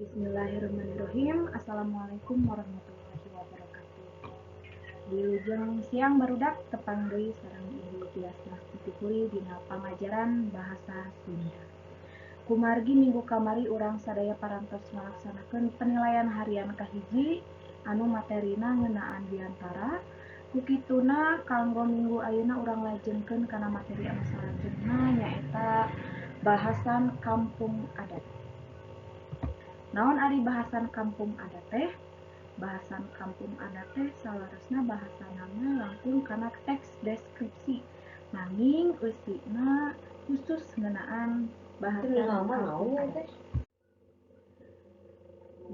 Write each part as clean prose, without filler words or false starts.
Bismillahirrahmanirrahim. Assalamualaikum warahmatullahi wabarakatuh. Wilujeng siang barudak tepang deui sareng Ibu Tiasna Titikuri dina pamajaran bahasa Sunda. Kumargi minggu kamari urang sadaya parantos ngalaksanakeun penilaian harian kahiji anu materina ngeunaan diantara kukituna kanggo minggu ayeuna urang lajengkeun kana materi anu salajengna nyaeta bahasan kampung adat. Naon ari bahasan kampung adat teh? Bahasan kampung adat teh salarasna bahasanana langkung kana teks deskripsi. Nanging eusina khusus ngeunaan bahasan kampung adat.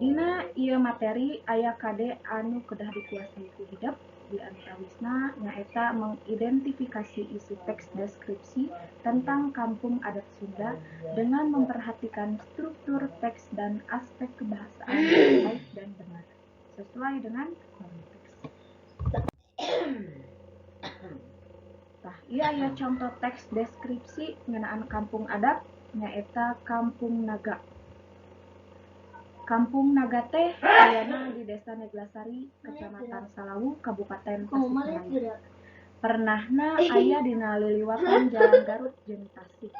Dina ieu materi aya kade anu kedah dikuasai ku hideep, di antawisna nyaeta mengidentifikasi isi teks deskripsi tentang kampung adat Sunda dengan memperhatikan struktur teks dan aspek kebahasaan yang baik dan benar sesuai dengan konteks. Ieu aya contoh teks deskripsi ngeunaan kampung adat nyaeta Kampung Naga. Kampung Naga teh ayana di Desa Neglasari, Kecamatan Salawu, Kabupaten Tasikmalaya. Pernahna aya dina liliwatan Jalan Garut jeung Tasik.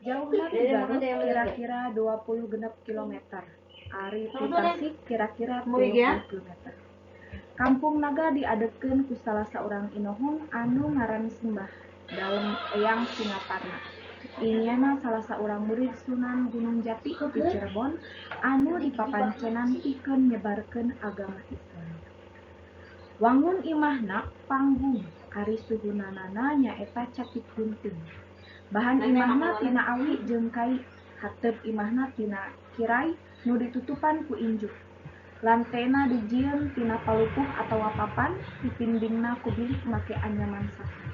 Jauhna ti Garut kira-kira 26 km. Ari ti Tasik kira-kira 30 km. Kampung Naga diadekeun ku salah saurang inohong anu ngaran Simbah Dalem Eyang Singaparna. Inyana salah saurang murid Sunan Gunung Jati di Cirebon anu dipapancenan pikeun nyebarkeun agama Islam. Wangun imahna panggung, ari suhunanana nyaeta capit gunting. Bahan imahna tina awi jeung kai, hateup imahna tina kirai nu ditutupan ku injuk. Lantena dijieun tina palupuh atawa papan, dipindingna ku bilik make anyaman sasa.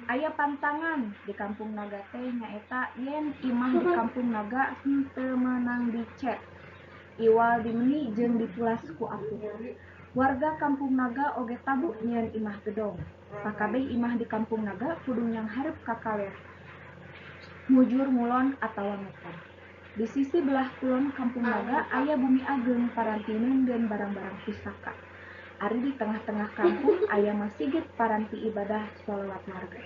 Aya pantangan di Kampung Naga teh nyaeta yen imah di Kampung Naga henteu meunang dicet, iwal dimeni jeung ditulas ku apuh. Warga Kampung Naga oge tabu nyieun imah gedong. Sakabeh imah di Kampung Naga kudu nyang hareup ka kaler, mujur ngulon atawa ngetan. Di sisi belah kulon Kampung Naga aya bumi ageung paranti neunggeun barang-barang pusaka. Ari di tengah-tengah kampung aya masjid paranti ibadah sholawat warga.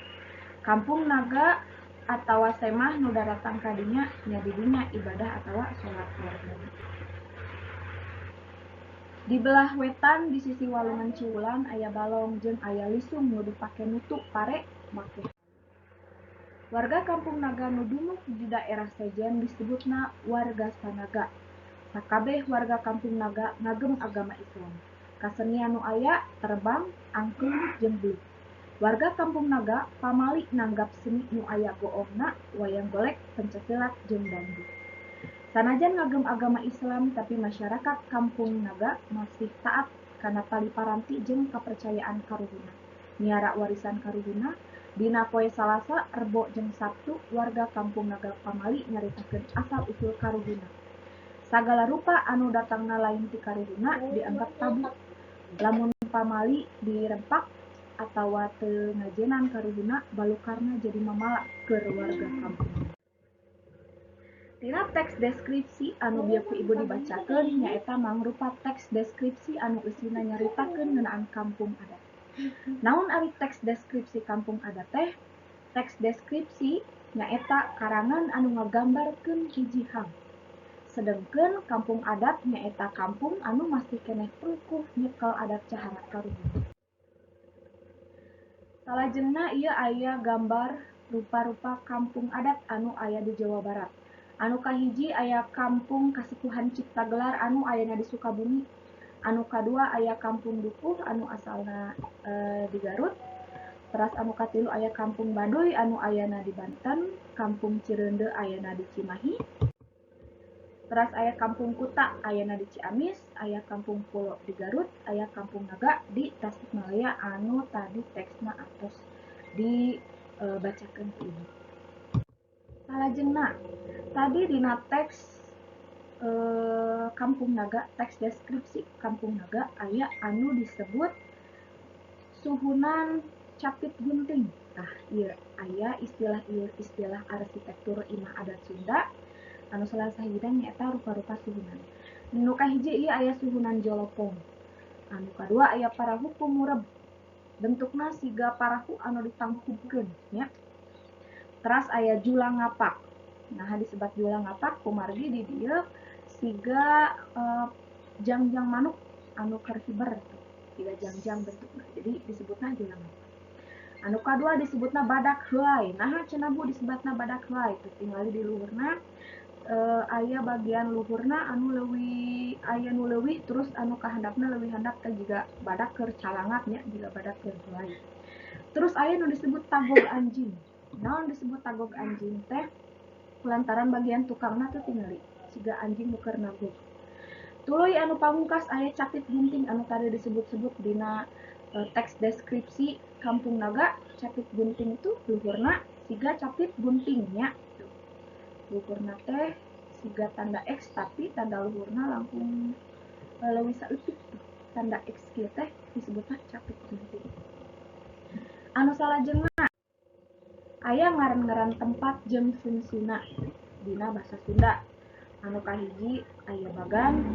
Kampung Naga atawa semah nu daratang ka dinya nya di dinya ibadah atawa sholat warga. Di belah wetan di sisi walungan Ciulan aya balong jeung aya lisung nu dipake nutu pare make. Warga Kampung Naga nu dumuk di daerah sejen disebutna warga Sanaga. Sakabeh warga Kampung Naga ngagem agama Islam. Kasenian nu aya terbang, angklung, jeung beuk. Warga Kampung Naga pamali nanggap seni nu aya goongna, wayang golek, pencaksilat, jeung dangdut. Sanajan ngagem agama Islam tapi masyarakat Kampung Naga masih taat kana tali paranti jeung kapercayaan karuhuna. Miara warisan karuhuna, dina poe Salasa, Rebo, jeung Sabtu warga Kampung Naga pamali nyaritakeun asal-usul karuhuna. Sagala rupa anu datangna lain ti karuhuna dianggap tabu. Lamun pamali dirempak atawa teu ngajenan karuhuna, balukarna jadi mamala keur warga kampung. Tina teks deskripsi anu bieu ku Ibu dibacakeun nyaeta mangrupa teks deskripsi anu eusina nyaritakeun ngeunaan kampung adat. Naon ari teks deskripsi kampung adat teh? Teks deskripsi nyaeta karangan anu ngagambarkeun hiji hal. Sedengkeun kampung adat nyaeta kampung anu masih keneh peukuh nyekel adat cahara karuhuna. Salajengna ieu aya gambar rupa-rupa kampung adat anu aya di Jawa Barat. Anu kahiji aya Kampung Kasepuhan Ciptagelar anu ayana di Sukabumi. Anu kadua aya Kampung Dukuh anu asalna di Garut. Teras anu katilu aya Kampung Baduy anu ayana di Banten. Kampung Cireunde ayana di Cimahi. Teras aya Kampung Kuta ayana di Ciamis, aya Kampung Pulo di Garut, aya Kampung Naga di Tasikmalaya anu tadi teksna atos dibacakeun ku Ibu. Salajengna, tadi dina teks Kampung Naga, teks deskripsi Kampung Naga aya anu disebut suhunan capit gunting. Ieu aya istilah arsitektur imah adat Sunda anu salah sahidang nyaeta rupa-rupa suhunan. Nu kahiji ieu aya suhunan jolopong. Anu kadua aya parahu kumureb. Bentukna siga parahu anu ditangkubkeun nya. Teras aya julang ngapak. Nah disebat julang ngapak kumargi di dieu siga jangjang manuk anu keur hiber. Siga jangjang bentukna. Jadi disebutna julang ngapak. Anu kadua disebutna badak heulai. Nah cenah Bu disebutna badak heulai. Tingali di luhurna aya bagian luhurna anu leuwih aya nu leuwih terus anu kahandapna leuwih handap teh jiga badak keur calangat nya jiga badak keur heulai. Terus aya nu disebut tagog anjing. Naon disebut tagog anjing teh? Lantaran bagian tukangna teh tingali siga anjing nu keur nagog. Tuluy anu pamungkas aya capit gunting anu tadi disebut-sebut dina teks deskripsi Kampung Naga. Capit gunting itu luhurna siga capit guntingnya. Luhurna teh siga tanda X tapi tanda luhurna langkung leuwih saeutik. Tanda X kieu teh disebutna capit gunting. Anu salajengna aya ngaran-ngaran tempat jeung fungsina dina basa Sunda. Anu kahiji aya bagan.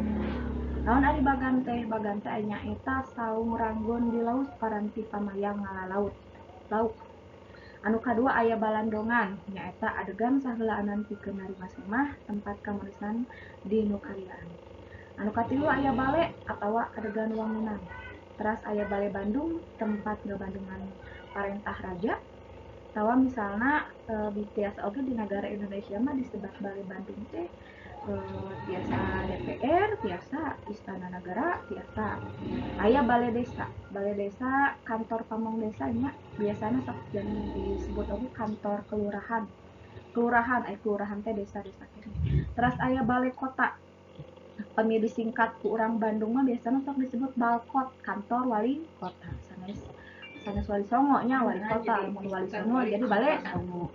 Naon ari bagan teh? Bagan teh aya nyaeta saung ranggon di laut paranti pamayang ngalalaut. Lauk. Anu kadua aya balandongan, nyaeta adegan saheulaanan pikeun narima semah tempat kamarisan di nu kariaan. Anu katilu aya bale atawa adegan wangunan. Teras aya bale Bandung, tempat ngabandungan parentah raja. Tawa misalna biasa oge di negara Indonesia mah disebat bale Bandung teh biasa DPR, biasa Istana Negara, biasa aya balai desa. Balai desa kantor pamong desa nya biasana sok disebut oge kantor kelurahan. Kelurahan teh desa-desa teh. Terus aya balai kota. Pami disingkat ku urang Bandung mah biasana sok disebut balkot, kantor wali kota. Sanes wali songo nya wali kota, mun wali songo jadi balai songo.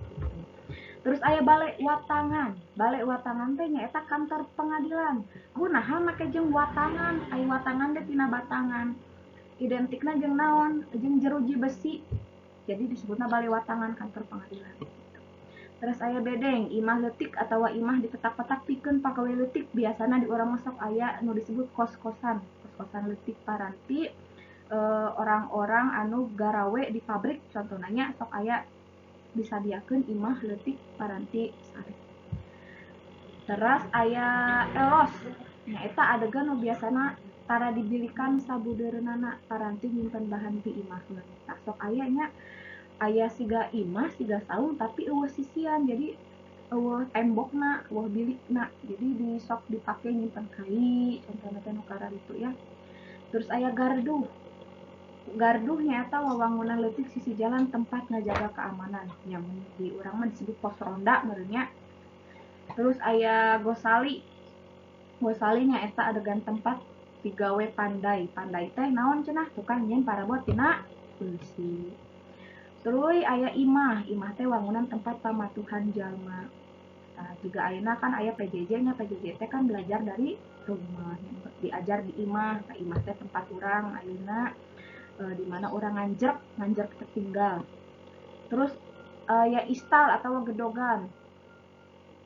Terus aya balai watangan. Balai watangan teh nyaeta kantor pengadilan. Kunaha make jeung watangan? Ai watangan teh tina batangan. Identikna jeung naon? Jeung jeruji besi. Jadi disebutna balai watangan kantor pengadilan. Terus aya bedeng, imah leutik atawa imah dipetak-petak pikeun pagawe leutik. Biasana di urang mah sok aya nu disebut kos-kosan. Kos-kosan leutik paranti orang-orang anu garawe di pabrik contohna nya sok aya disadiakeun imah leutik paranti sare. Teras aya elos. Nyaeta adegan nu biasana tara dibilikan sabudeureunana paranti nyimpen bahan di imah. Nah, sok aya nya aya siga imah, siga saung tapi eueuh sisian. Jadi eueuh tembokna, eueuh bilikna. Jadi sok dipake nyimpen kai, contohna teh nu kararitu ya. Terus aya gardu. Garduh nyaeta wawangunan leutik sisi jalan tempat ngajaga keamanan. Nya di urang mah disebut pos ronda meureunnya. Terus aya gosali. Gosali nyaeta adegan tempat digawe pandai. Pandai teh naon cenah? Tukang nyen parabot tina beusi. Terus aya imah. Imah teh wangunan tempat pamatuhan jalma. Nah, juga ayeuna kan aya PJJ nya. PJJ teh kan belajar dari rumah. Diajar di imah. Nah, imah teh tempat urang ayeuna di mana orang nganjrek tertinggal. Terus ya istal atau gedogan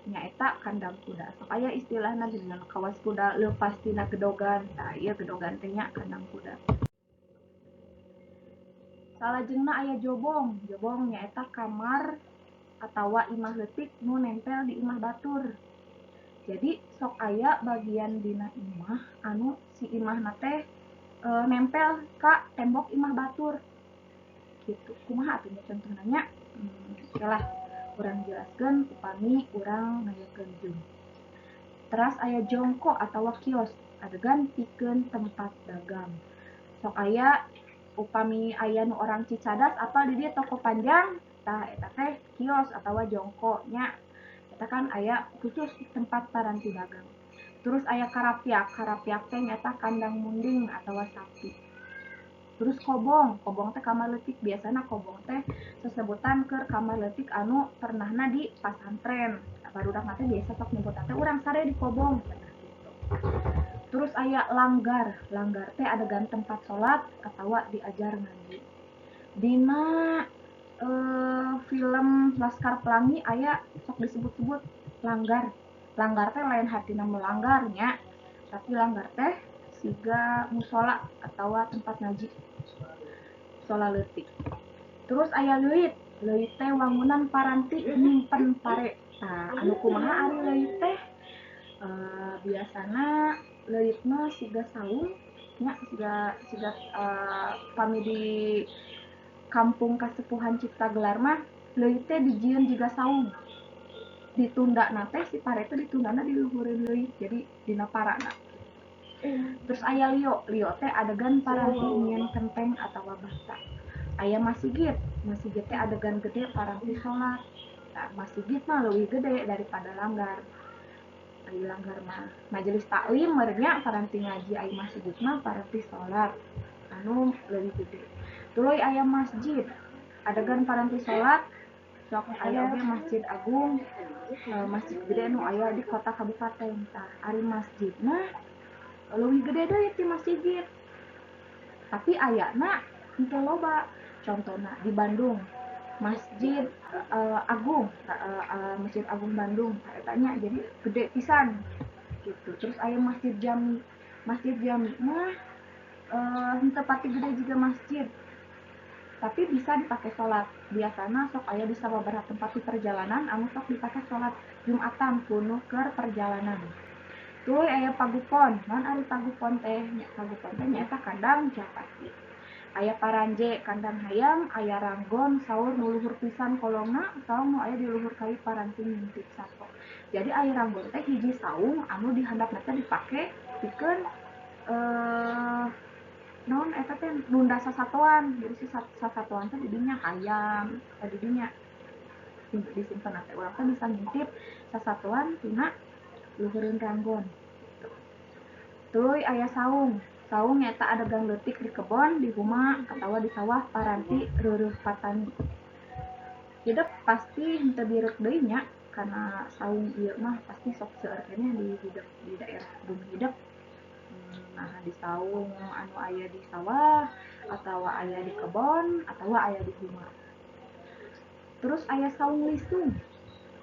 nyaeta kandang kuda. Sok aya istilahna dengan kawas kuda leupas tina gedogan. Nah ieu gedogan teh nya kandang kuda. Salajengna aya jobong. Jobong nyaeta kamar atawa imah leutik nu nempel di imah batur. Jadi sok aya bagian dina imah anu si imahna teh nempel ka tembok imah batur gitu. Kumaha atuh contohna nya? Okelah urang jelaskeun upami urang ngayakeun Zoom. Teras aya jongko atawa kios, adegan pikeun tempat dagang. Sok aya upami aya nu orang Cicadas apal di dieu toko panjang, tah eta teh kios atawa jongko nya. Eta kan aya khusus tempat paranti dagang. Terus aya karapiak. Karapiak teh nyata kandang munding atawa sapi. Terus kobong. Kobong teh kamar leutik. Biasana kobong teh sesebutan keur kamar leutik anu pernahna di pasantren. Barudak teh biasa sok nyebutna teh urang sare di kobong. Terus aya langgar. Langgar teh adegan tempat salat atawa diajar ngaji. Dina film Laskar Pelangi aya sok disebut-sebut langgar. Langgar teh lain hartina melanggarnya, tapi langgar teh siga musola atau tempat ngaji, musola leutik. Terus aya leuit teh wangunan paranti nyimpen pare. Nah, anu kumaha ari leuit teh? Biasana leuit mah siga saung nya, siga pami di kampung kasepuhan Cipta Gelar mah leuit teh dijieun jiga saung. Ditunda nate si pare teh ditundana di luhureun leuit, jadi dina parana. Terus aya lio teh adegan paranti nyieun kenteng atawa basa. Aya masjid teh adegan gede paranti sholat. Nah, masjid mah leuwih gede daripada langgar. Ari langgar mah majelis taklim merenya paranti ngaji, ai masjid mah paranti sholat anu leuwih gede. Tuluy aya masjid adegan paranti sholat, sok aya oge masjid agung, masjid gede anu aya di kota kabupaten. Tah ari masjid mah leuwih gede deui ti masjid, tapi ayana henteu loba. Contohna di Bandung Masjid Agung, Masjid Agung Bandung eta nya jadi gede pisan gitu. Terus aya Masjid Jami mah henteu pati gede juga masjid, tapi bisa dipakai sholat. Biasana sok aya di sababaraha tempat di perjalanan anu sok dipakai sholat Jumatan kuno keur perjalanan. Tuluy aya pagupon, naon ari pagupon teh? Pagupon teh nyaeta kandang japati. Aya paranje kandang hayam, aya ranggon saur nu luhur pisan kolongna, saung nu aya di luhur kai paranti ngintip sato. Jadi aya ranggon teh hiji saung anu di handapna teh dipake pikeun naon eta teh nunda sasatoan. Jadi si sasatoan teh di dinya hayam, di dinya disimpen teh urang teh bisa ngintip sasatoan tina luhureun ranggon. Tuluy aya saung nyaeta adegan leutik di kebon, di rumah, atawa di sawah paranti reureuh patani. Hidup pasti henteu direk deui nya, karena saung ieu mah pasti sok seueur keneh di hidup di daerah bumi hidup. Nah, di saung anu aya di sawah, atawa aya di kebon, atawa aya di rumah. Terus aya saung lisung.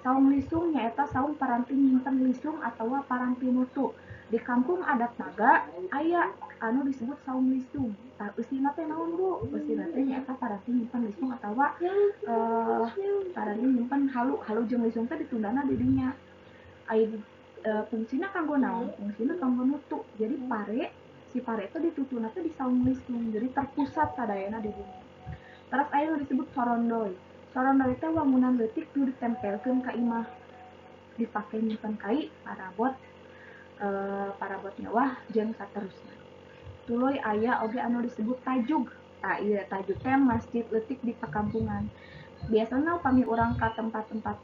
Saung lisung nyaeta saung paranti nyimpen lisung atawa paranti nutu. Di kampung adat Naga aya anu disebut saung lisung. Tah eusina teh naon Bu? Eusina teh nyaeta paranti nyimpen lisung atawa paranti nyimpen halu jeung lisung teh ditundana di dinya. Aya fungsina kanggo naon? Fungsina kanggo nutu. Jadi si pare teh ditutuna teh di saung lisung. Jadi terpusat sadayana di dinya. Terus aya nu disebut sorondoy. Sorondoy teh wangunan leutik nu ditempelkeun ka imah, dipake nyimpen kai, parabot nyawah jeung saterusna. Tuluy aya oge anu disebut tajug. Tah ieu tajug teh masjid leutik di perkampungan. Biasana upami urang ka tempat-tempat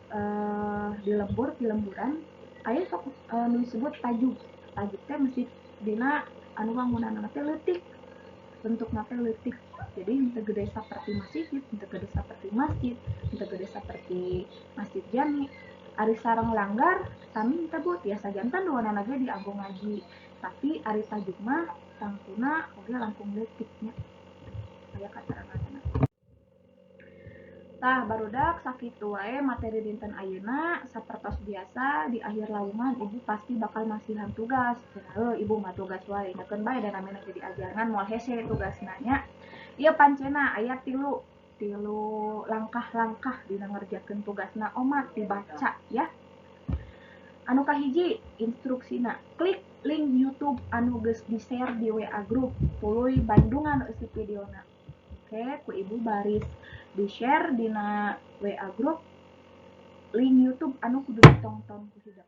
di lemburan aya sok nu disebut tajug. Tajug teh masjid dina anu wangunanna teh leutik, bentukna teh leutik. Jadi henteu gede saperti masjid, henteu gede saperti masjid, henteu gede saperti Masjid Jami. Ari sareng langgar sami henteu Bu, tiasa janten duanana ge dianggo ngaji. Tapi ari tajug mah tangtuna oge langkung leutik nya. Aya kateranganna. Tah barudak sakitu wae materi dinten ayeuna. Sapertos biasa di akhir laungan Ibu pasti bakal masihan tugas. Cenah Ibu mah tugas wae neukeun bae da namina jadi ajaran moal hese tugasna nya. Ieu pancena aya 3 langkah-langkah dina ngerjakeun tugasna omat dibaca ya. Anu kahiji instruksina, klik link YouTube anu geus di-share di WA group. Tuluy Bandungan eusi videona. Oke, ku Ibu baris di-share dina WA group link YouTube anu kudu ditonton ku hideuk.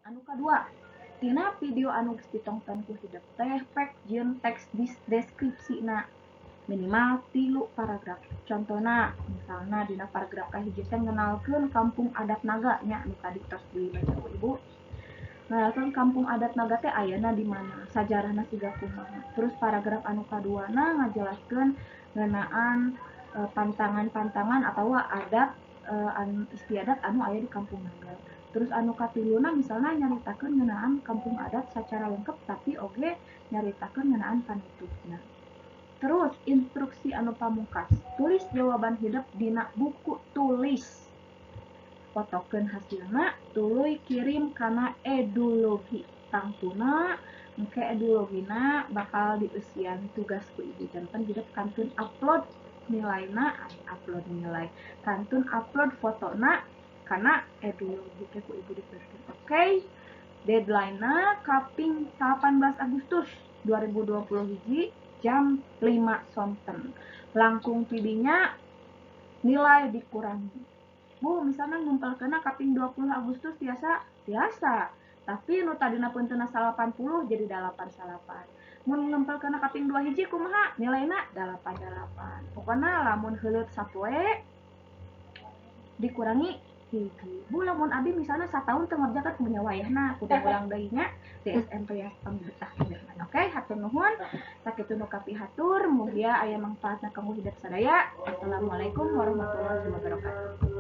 Anu kadua, tina video anu geus ditonton ku hideuk teh pek jeung teks deskripsina minimal 3 paragraf. Contohna, misalna dina paragraf kahiji teh ngenalkeun kampung adat Naga nya anu tadi tos dibaca ku Ibu. Ngenalkeun kampung adat Naga teh ayana di mana, sajarahna siga kumaha. Terus paragraf anu kaduana ngajelaskeun ngeunaan pantangan-pantangan atawa adat istiadat anu aya di kampung Naga. Terus anu katiluna misalna nyaritakeun ngeunaan kampung adat secara lengkap tapi oge nyaritakeun ngeunaan panutupna. Terus instruksi anu pamungkas, tulis jawaban hidup dina buku tulis. fotokeun hasilna tuluy kirim kana edulugi tangtuna engke edulogina bakal dieusian tugas ku ibu janten jadi kantun upload nilainya upload nilai kantun upload fotona karena edulogi ku ibu dipeureun. Oke. Deadline-na kaping 18 Agustus 2020 hiji jam 5 sonten. Langkung tidinya nilai dikurangi. Bu, misalnya ngumpulkeunna kaping 20 Agustus tiasa. Tapi nu tadina puntenna 80 jadi 89. Mun ngumpulkeunna kaping 2 hiji kumaha? Nilaina 88. Pokona lamun heuleut sapoe dikurangi hiji. Bu, lamun abi misalnya 1 tahun teu ngerjakeun punya wayahna kudu ulang deui nya DSM ya betah benerna. Oke, hatur nuhun. Sakitu nu kapihatur, mugia aya mangfaatna kanggo hidup sadaya. Assalamualaikum warahmatullahi wabarakatuh.